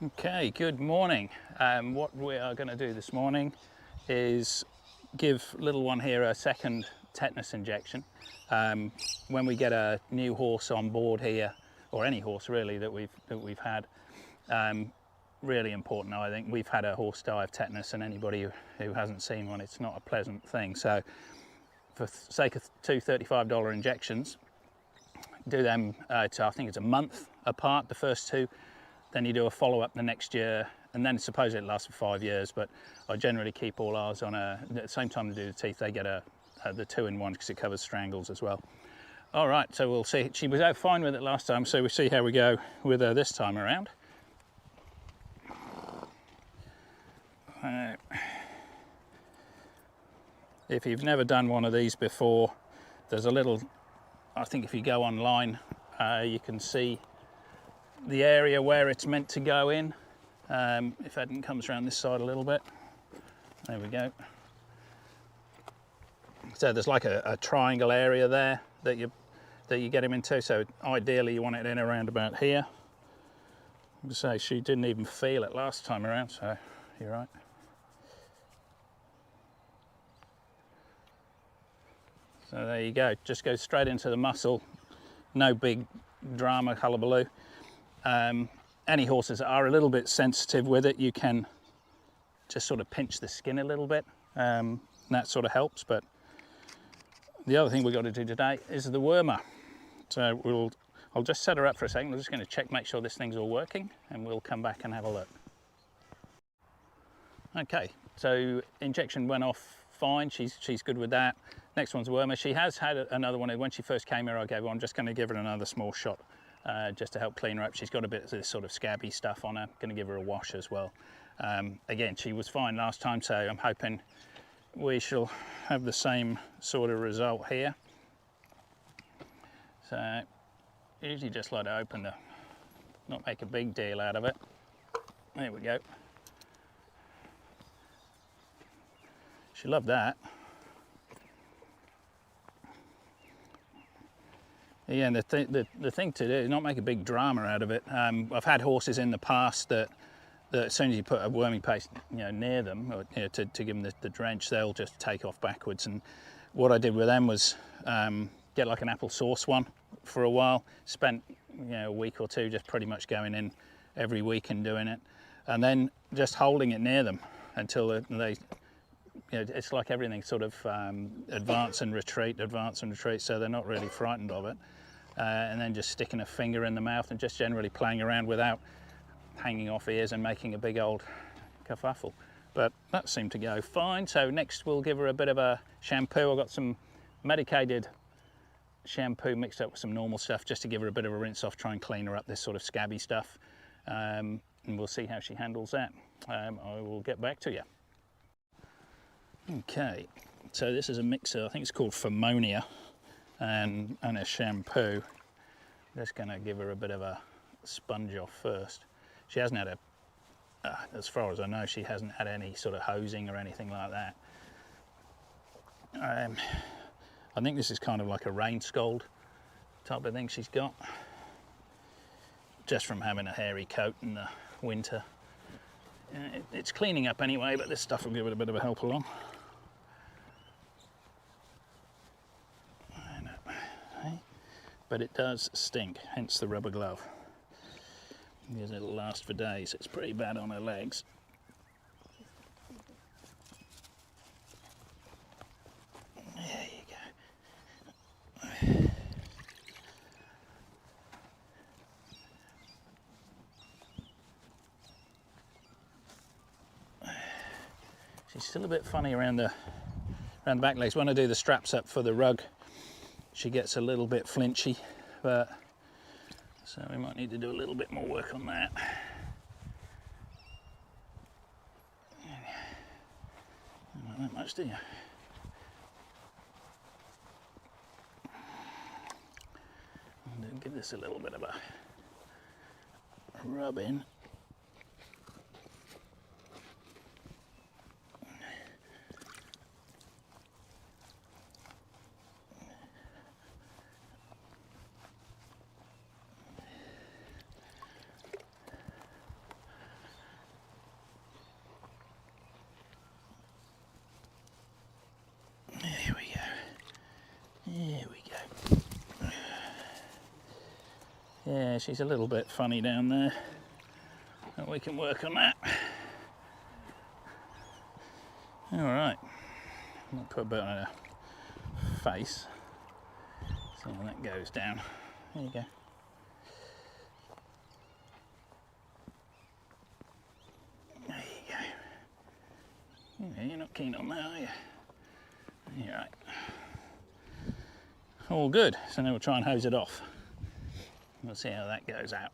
Okay, good morning. What we are going to do this morning is give little one here a second tetanus injection. When we get a new horse on board here, or any horse really that we've had, really important. I think we've had a horse die of tetanus, and anybody who hasn't seen one, it's not a pleasant thing. So, for the sake of two $35 injections, do them. I think it's a month apart, the first two. Then you do a follow-up the next year, and then suppose it lasts for 5 years, but I generally keep all ours on at the same time they do the teeth. They get the 2-in-1 because it covers strangles as well. All right, so we'll see. She was out fine with it last time, so we'll see how we go with her this time around. If you've never done one of these before, there's a little, I think if you go online, you can see the area where it's meant to go in. If Eden comes around this side a little bit, there we go. So there's like a triangle area there that you get him into. So ideally you want it in around about here. So she didn't even feel it last time around, so you're right. So there you go, just go straight into the muscle, no big drama, hullabaloo. Any horses that are a little bit sensitive with it, you can just sort of pinch the skin a little bit, and that sort of helps. But the other thing we've got to do today is the wormer. So I'll just set her up for a second. We're just going to check, make sure this thing's all working, and we'll come back and have a look. Okay, so injection went off fine. She's good with that. Next one's wormer. She has had another one. When she first came here, I gave her. I'm just going to give her another small shot. Just to help clean her up. She's got a bit of this sort of scabby stuff on her. Going to give her a wash as well. Again, she was fine last time, so I'm hoping we shall have the same sort of result here. So usually just like to open not make a big deal out of it. There we go. She loved that. Yeah, and the thing to do is not make a big drama out of it. I've had horses in the past that as soon as you put a worming paste, near them, or to give them the drench, they'll just take off backwards. And what I did with them was get like an apple sauce one for a while. Spent a week or two just pretty much going in every week and doing it, and then just holding it near them until they. It's like everything sort of advance and retreat, so they're not really frightened of it. And then just sticking a finger in the mouth and just generally playing around without hanging off ears and making a big old kerfuffle. But that seemed to go fine. So next we'll give her a bit of a shampoo. I've got some medicated shampoo mixed up with some normal stuff just to give her a bit of a rinse off, try and clean her up this sort of scabby stuff. And we'll see how she handles that. I will get back to you. Okay, so this is a mixer, I think it's called Phermonia, and a shampoo. Just going to give her a bit of a sponge off first. She hasn't had as far as I know, she hasn't had any sort of hosing or anything like that. I think this is kind of like a rain scald type of thing she's got, just from having a hairy coat in the winter. It's cleaning up anyway, but this stuff will give it a bit of a help along. But it does stink, hence the rubber glove, because it'll last for days. It's pretty bad on her legs. There you go. She's still a bit funny around the back legs. When I do the straps up for the rug, she gets a little bit flinchy, but so we might need to do a little bit more work on that. Not that much, do you? And give this a little bit of a rub in. Yeah, she's a little bit funny down there, but we can work on that. All right, I'm gonna put a bit on her face, see how that goes down. There you go. There you go. Yeah, you're not keen on that, are you? You're right. All good, so now we'll try and hose it off. We'll see how that goes out.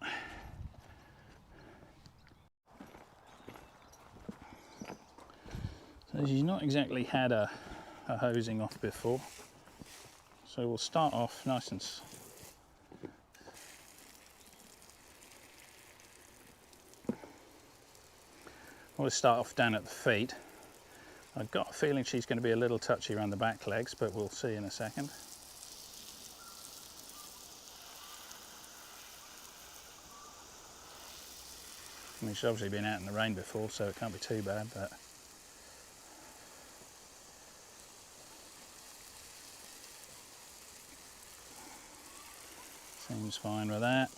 So she's not exactly had a hosing off before, so we'll start off nice and we'll start off down at the feet. I've got a feeling she's going to be a little touchy around the back legs, but we'll see in a second. I mean, she's obviously been out in the rain before, so it can't be too bad, but seems fine with that.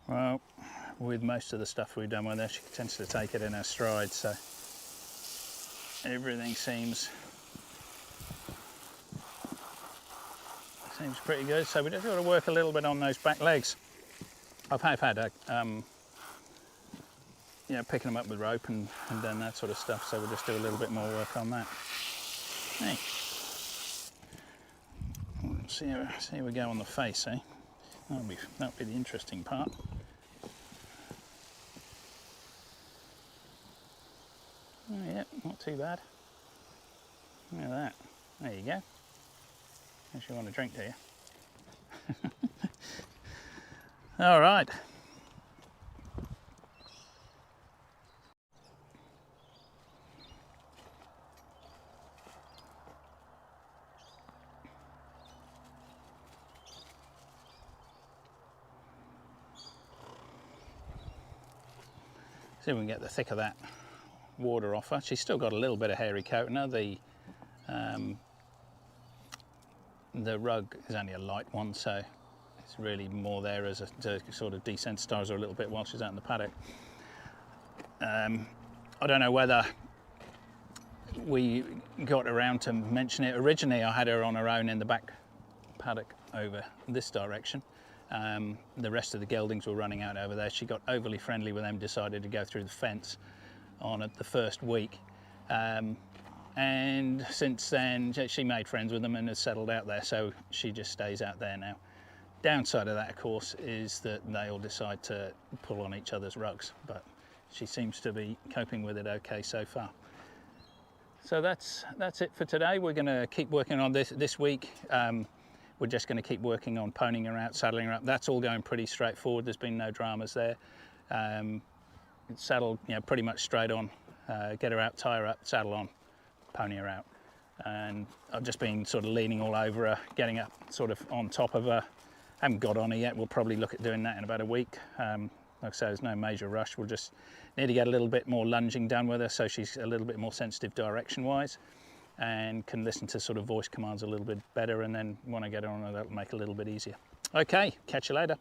Well, with most of the stuff we've done with her, she tends to take it in her stride, so everything seems pretty good. So we just got to work a little bit on those back legs. I've had a, you know, picking them up with rope and done that sort of stuff, so we'll just do a little bit more work on that. Hey, see how we go on the face, eh? That'll be the interesting part. Oh yeah, not too bad. Look at that. There you go. Guess you want a drink, do you? All right. See if we can get the thick of that water off her. She's still got a little bit of hairy coat in her. The rug is only a light one, so it's really more there as to sort of desensitise her a little bit while she's out in the paddock. I don't know whether we got around to mention it. Originally I had her on her own in the back paddock over this direction. The rest of the geldings were running out over there. She got overly friendly with them, decided to go through the fence on it the first week. And since then she made friends with them and has settled out there, so she just stays out there now. Downside of that, of course, is that they all decide to pull on each other's rugs, but she seems to be coping with it okay so far. So that's it for today. We're going to keep working on this week. We're just going to keep working on ponying her out, saddling her up. That's all going pretty straightforward. There's been no dramas there. It's saddled, you know, pretty much straight on. Get her out, tie her up, saddle on, pony her out. And I've just been sort of leaning all over her, getting up sort of on top of her. Haven't got on her yet. We'll probably look at doing that in about a week. Like I say, there's no major rush. We'll just need to get a little bit more lunging done with her, so she's a little bit more sensitive direction-wise and can listen to sort of voice commands a little bit better, and then when I get her on her, that'll make it a little bit easier. Okay, catch you later.